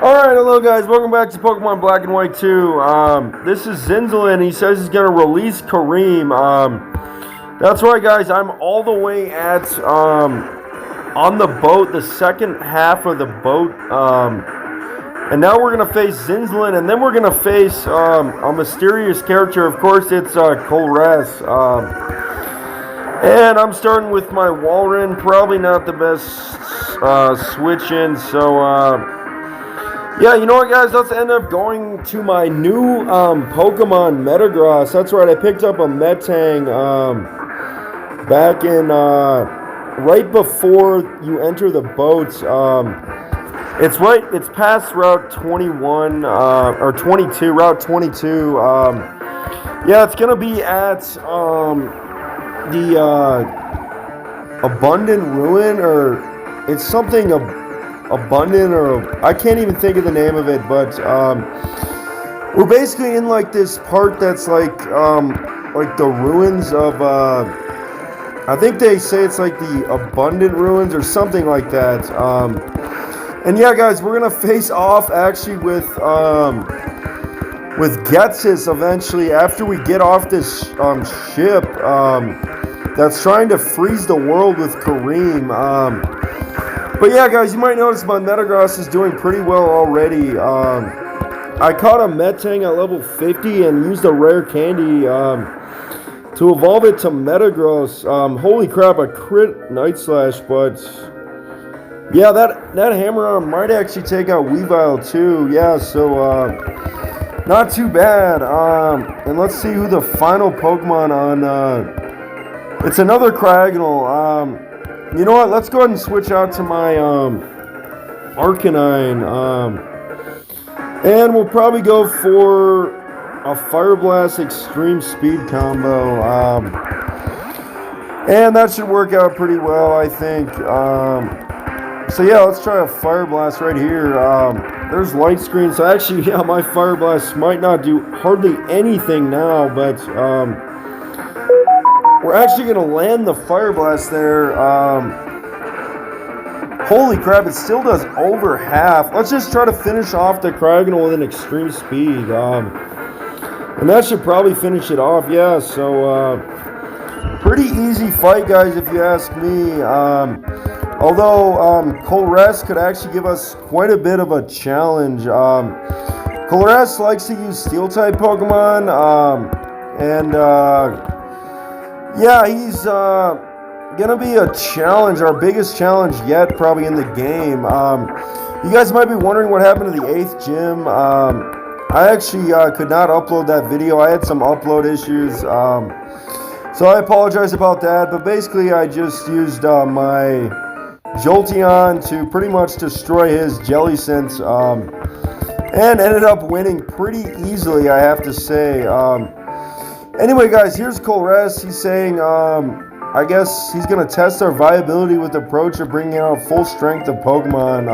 Alright, hello guys, welcome back to Pokemon Black and White 2. This is Zinzolin. He says he's going to release Kareem. That's right guys, I'm all the way at, on the boat, the second half of the boat. And now we're going to face Zinzolin, and then we're going to face, a mysterious character. Of course, it's, Colress. And I'm starting with my Walrein, probably not the best, switch in, so, yeah, you know what, guys? Let's end up going to my new Pokemon Metagross. That's right, I picked up a Metang back in right before you enter the boats. It's past Route 21 or 22, Route 22. Yeah, it's gonna be at the Abundant Ruin, or it's something abundant, or I can't even think of the name of it, but we're basically in like this part that's like the ruins of I think they say it's like the Abundant Ruins or something like that. And yeah guys, we're gonna face off actually with Getsis eventually after we get off this ship that's trying to freeze the world with Kareem. But yeah, guys, you might notice my Metagross is doing pretty well already. I caught a Metang at level 50 and used a rare candy to evolve it to Metagross. Holy crap, a crit Night Slash, but yeah, that Hammer Arm might actually take out Weavile too. Yeah, so not too bad. And let's see who the final Pokemon on. It's another Craggle. You know what? Let's go ahead and switch out to my Arcanine. And we'll probably go for a Fire Blast Extreme Speed combo. And that should work out pretty well, I think. So yeah, let's try a Fire Blast right here. There's Light Screen. So actually, yeah, my Fire Blast might not do hardly anything now, but we're actually going to land the Fire Blast there. Holy crap, it still does over half. Let's just try to finish off the Craggle with an extreme speed. And that should probably finish it off, yeah. So, pretty easy fight, guys, if you ask me. Although, Colress could actually give us quite a bit of a challenge. Colress likes to use Steel-type Pokemon. Yeah, he's gonna be a challenge, our biggest challenge yet, probably in the game. You guys might be wondering what happened to the 8th gym. I actually could not upload that video. I had some upload issues, so I apologize about that. But basically, I just used my Jolteon to pretty much destroy his Jellicent, and ended up winning pretty easily, I have to say. Anyway, guys, here's Colress. He's saying, I guess he's going to test our viability with the approach of bringing out full strength of Pokemon,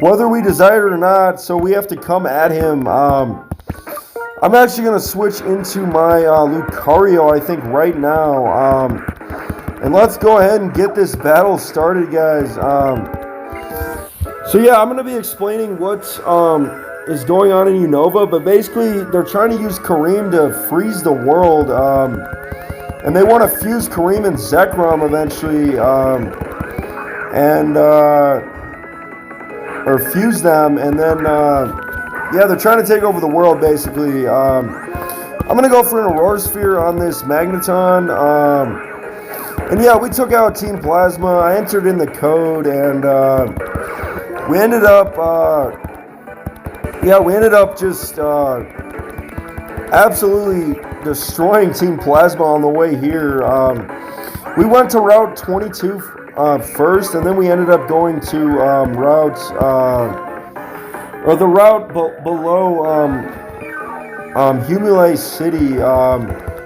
whether we desire it or not, so we have to come at him. I'm actually going to switch into my Lucario, I think, right now. And let's go ahead and get this battle started, guys. So, yeah, I'm going to be explaining what is going on in Unova, but basically they're trying to use Kareem to freeze the world, and they want to fuse Kareem and Zekrom eventually, or fuse them, and then yeah, they're trying to take over the world basically. I'm gonna go for an Aurora Sphere on this Magneton, and yeah, we took out Team Plasma. I entered in the code, and we ended up just absolutely destroying Team Plasma on the way here. We went to Route 22 first, and then we ended up going to the route below Humule City.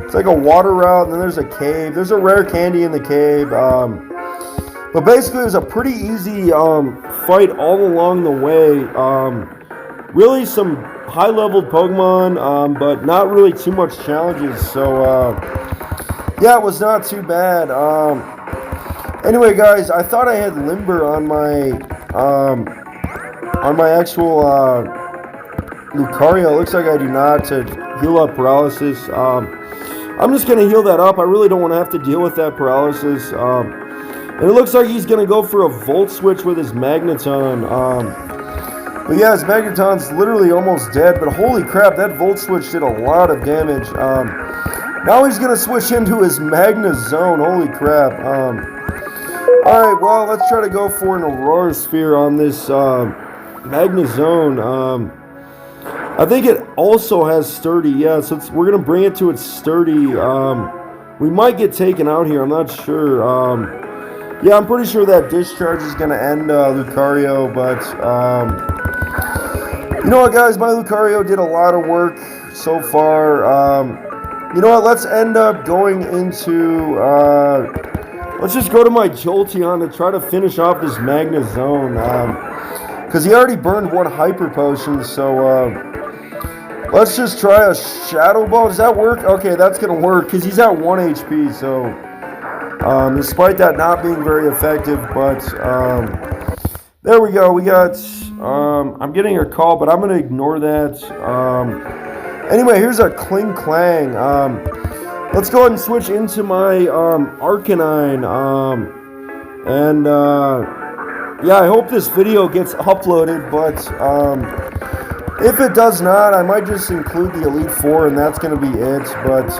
It's like a water route, and then there's a cave. There's a rare candy in the cave. But basically, it was a pretty easy fight all along the way. Really some high-leveled Pokemon, but not really too much challenges. So, yeah, it was not too bad. Anyway, guys, I thought I had Limber on my on my actual Lucario, it looks like I do not to heal up paralysis. I'm just going to heal that up. I really don't want to have to deal with that paralysis. And it looks like he's going to go for a Volt Switch with his Magneton. But yeah, his Magneton's literally almost dead. But holy crap, that Volt Switch did a lot of damage. Now he's going to switch into his Magnezone. Holy crap. Alright, well, let's try to go for an Aurora Sphere on this Magnezone. I think it also has Sturdy. Yeah, so we're going to bring it to its Sturdy. We might get taken out here. I'm not sure. Yeah, I'm pretty sure that Discharge is going to end Lucario. But, you know what, guys? My Lucario did a lot of work so far. You know what? Let's end up going into... let's just go to my Jolteon to try to finish off this Magnezone. Because he already burned one Hyper Potion, so... let's just try a Shadow Ball. Does that work? Okay, that's going to work because he's at 1 HP. So, despite that not being very effective, but there we go. We got, I'm getting a call, but I'm going to ignore that. Anyway, here's a Kling Klang. Let's go ahead and switch into my Arcanine. Yeah, I hope this video gets uploaded, but... if it does not, I might just include the Elite Four, and that's going to be it. But,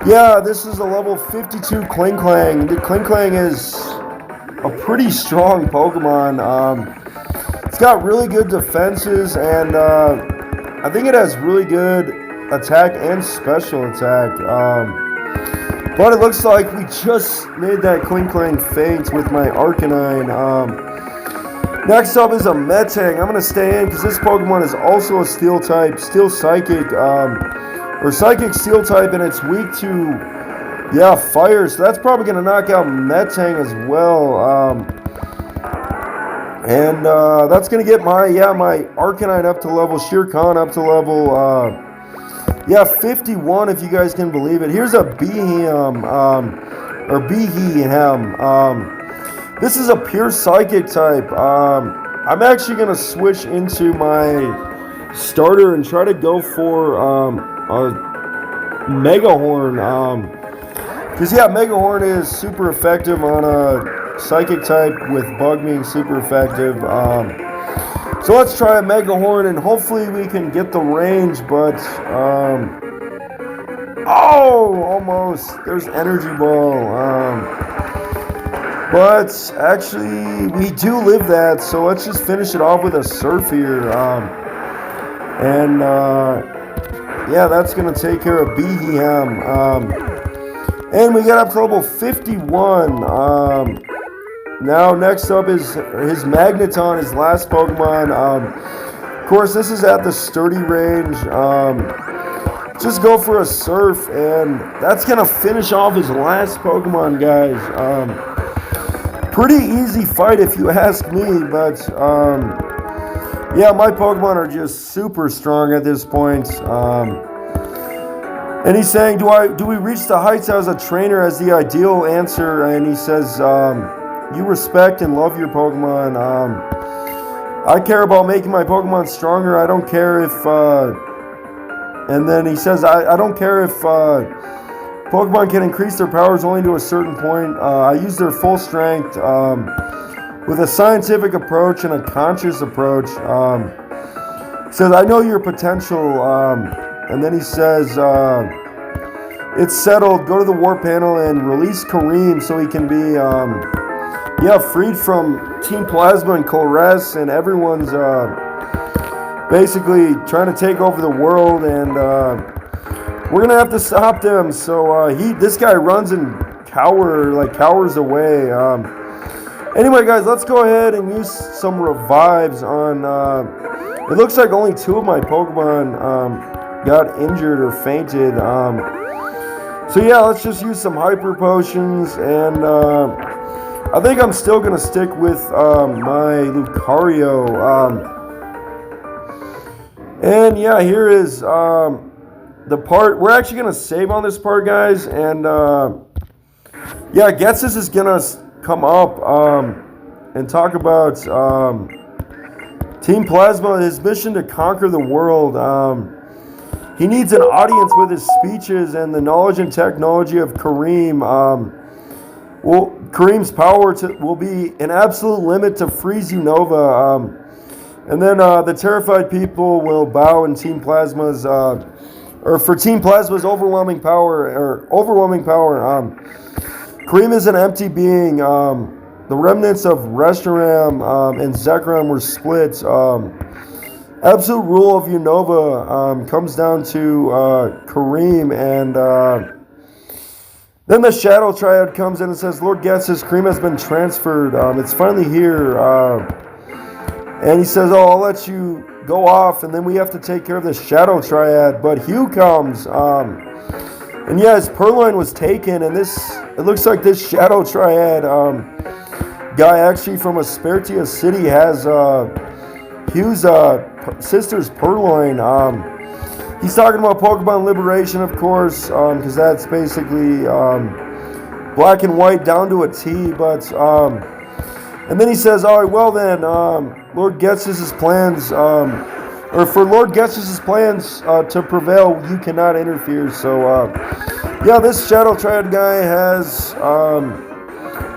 yeah, this is a level 52 Kling Klang. The Kling Klang is a pretty strong Pokemon. It's got really good defenses, and I think it has really good attack and special attack. But it looks like we just made that Kling Klang faint with my Arcanine. Next up is a Metang. I'm going to stay in because this Pokemon is also a Steel type, Steel Psychic, or Psychic Steel type, and it's weak to, yeah, Fire. So that's probably going to knock out Metang as well. And that's going to get my Arcanine up to level, Shere Khan up to level, 51 if you guys can believe it. Here's a Behem, or Behem. This is a pure Psychic type. I'm actually going to switch into my starter and try to go for a Mega Horn. Because, yeah, Mega Horn is super effective on a Psychic type with Bug being super effective. So let's try a Mega Horn and hopefully we can get the range. But, oh, almost. There's Energy Ball. But actually, we do live that, so let's just finish it off with a Surf here. Yeah, that's going to take care of Behem. And we got up to level 51. Now, next up is his Magneton, his last Pokemon. Of course, this is at the Sturdy range. Just go for a Surf, and that's going to finish off his last Pokemon, guys. Pretty easy fight if you ask me, but yeah, my Pokemon are just super strong at this point. And he's saying, do we reach the heights as a trainer as the ideal answer? And he says, you respect and love your Pokemon. I care about making my Pokemon stronger. I don't care if, and then he says, I don't care if Pokemon can increase their powers only to a certain point. I use their full strength with a scientific approach and a conscious approach. He says, I know your potential. And then he says, it's settled. Go to the war panel and release Kareem so he can be freed from Team Plasma and Colress, and everyone's basically trying to take over the world, and we're gonna have to stop them. So this guy runs and cowers away. Anyway, guys, let's go ahead and use some revives on. It looks like only 2 of my Pokemon got injured or fainted. So yeah, let's just use some Hyper Potions, and I think I'm still gonna stick with my Lucario. And yeah, here is the part. We're actually gonna save on this part, guys, and yeah, Getsus is gonna come up and talk about Team Plasma, his mission to conquer the world. He needs an audience with his speeches and the knowledge and technology of Kareem. Kareem's power will be an absolute limit to freeze Unova. And then the terrified people will bow in Team Plasma's, for Team Plasma's overwhelming power. Kareem is an empty being. The remnants of Reshiram and Zekrom were split. Absolute rule of Unova comes down to Kareem, and then the Shadow Triad comes in and says, Lord Getz's Kareem has been transferred. It's finally here. And he says, I'll let you go off, and then we have to take care of the Shadow Triad. But Hugh comes, and yeah, his purrloin was taken, and it looks like this Shadow Triad guy actually from Aspertia City has Hugh's sister's purrloin. He's talking about Pokemon Liberation, of course, because that's basically black and white down to a T. But and then he says, all right, well then, Lord Getz's plans, for Lord Getz's plans to prevail, you cannot interfere. So yeah, this Shadow Triad guy has.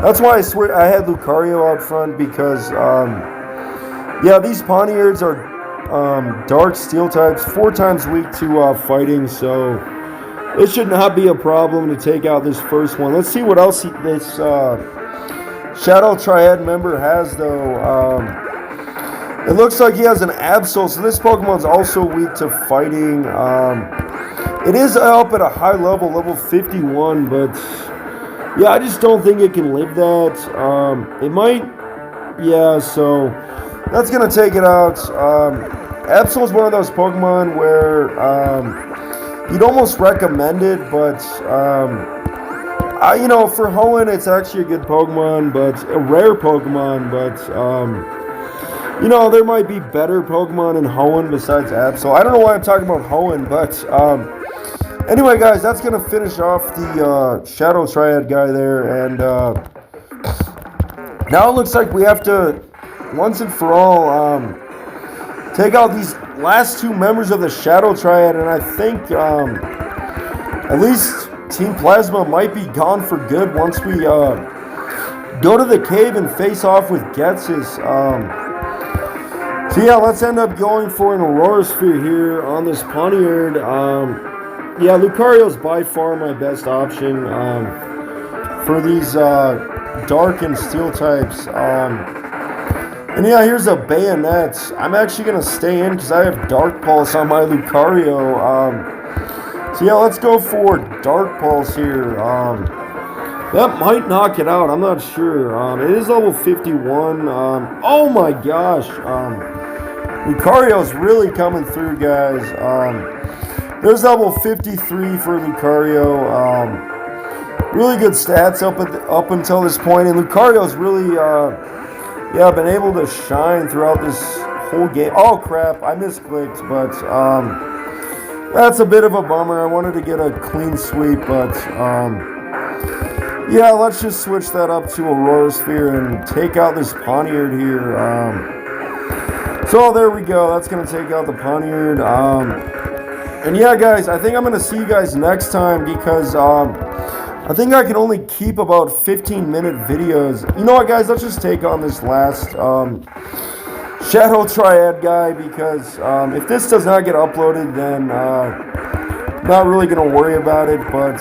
That's why I swear I had Lucario out front, because yeah, these Pawniards are dark steel types, 4 times weak to fighting, so it should not be a problem to take out this first one. Let's see what else this Shadow Triad member has, though. It looks like he has an Absol, so this Pokemon's also weak to fighting. It is up at a high level, level 51, but yeah, I just don't think it can live that. It might, yeah, so that's going to take it out. Absol is one of those Pokemon where you'd almost recommend it, but for Hoenn, it's actually a good Pokemon, but a rare Pokemon, but there might be better Pokemon in Hoenn besides Absol. I don't know why I'm talking about Hoenn, but anyway, guys, that's going to finish off the Shadow Triad guy there, and now it looks like we have to, once and for all, take out these last 2 members of the Shadow Triad, and I think at least Team Plasma might be gone for good once we go to the cave and face off with Getz's. So yeah, let's end up going for an Aurora Sphere here on this Pawniard. Yeah, Lucario's by far my best option for these dark and steel types. And yeah, here's a Bayonet. I'm actually going to stay in because I have Dark Pulse on my Lucario. So yeah, let's go for Dark Pulse here. That might knock it out. I'm not sure. It is level 51. Oh my gosh. Lucario's really coming through, guys. There's level 53 for Lucario. Really good stats up until this point. And Lucario's really... yeah, I've been able to shine throughout this whole game. Oh, crap. I misclicked, but that's a bit of a bummer. I wanted to get a clean sweep, but yeah, let's just switch that up to Aurora Sphere and take out this Pawniard here. So there we go. That's going to take out the Pawniard. And yeah, guys, I think I'm going to see you guys next time because... I think I can only keep about 15-minute videos. You know what, guys? Let's just take on this last Shadow Triad guy because if this does not get uploaded, then not really going to worry about it. But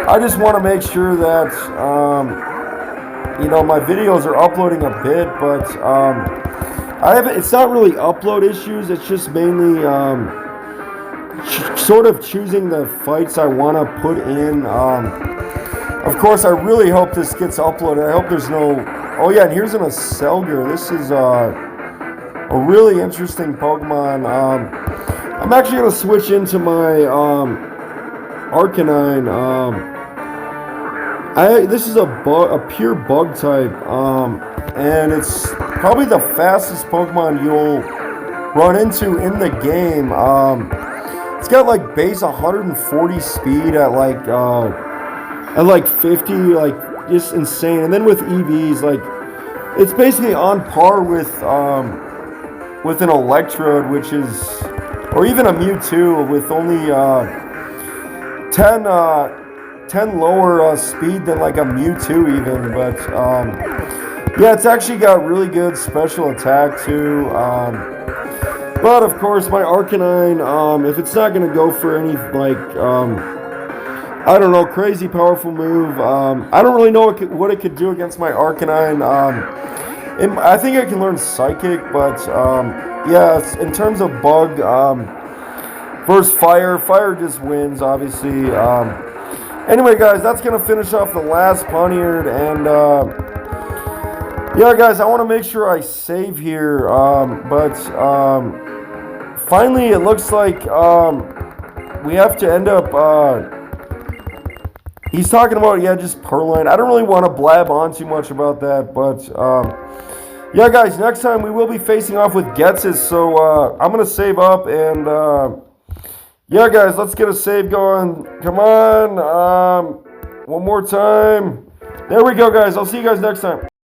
I just want to make sure that my videos are uploading a bit. But it's not really upload issues. It's just mainly. Sort of choosing the fights I want to put in. Of course, I really hope this gets uploaded. I hope there's no... Oh yeah, and here's an Aselgar. This is a really interesting Pokemon. I'm actually going to switch into my Arcanine. This is a pure bug type, and it's probably the fastest Pokemon you'll run into in the game. It's got like base 140 speed at like 50, like just insane. And then with EVs, like It's basically on par with an Electrode, which is, or even a Mewtwo with only 10 lower speed than like a Mewtwo even. But yeah, it's actually got really good special attack too. But of course, my Arcanine, if it's not going to go for any like, I don't know, crazy powerful move, I don't really know what it could do against my Arcanine. I think I can learn Psychic, but yeah, in terms of Bug versus Fire just wins, obviously. Anyway, guys, that's going to finish off the last Poniard, and yeah, guys, I want to make sure I save here, but finally it looks like we have to end up, he's talking about, yeah, just Purrloin. I don't really want to blab on too much about that, but yeah, guys, next time we will be facing off with Getsis, so I'm going to save up, and yeah, guys, let's get a save going. Come on, one more time. There we go, guys. I'll see you guys next time.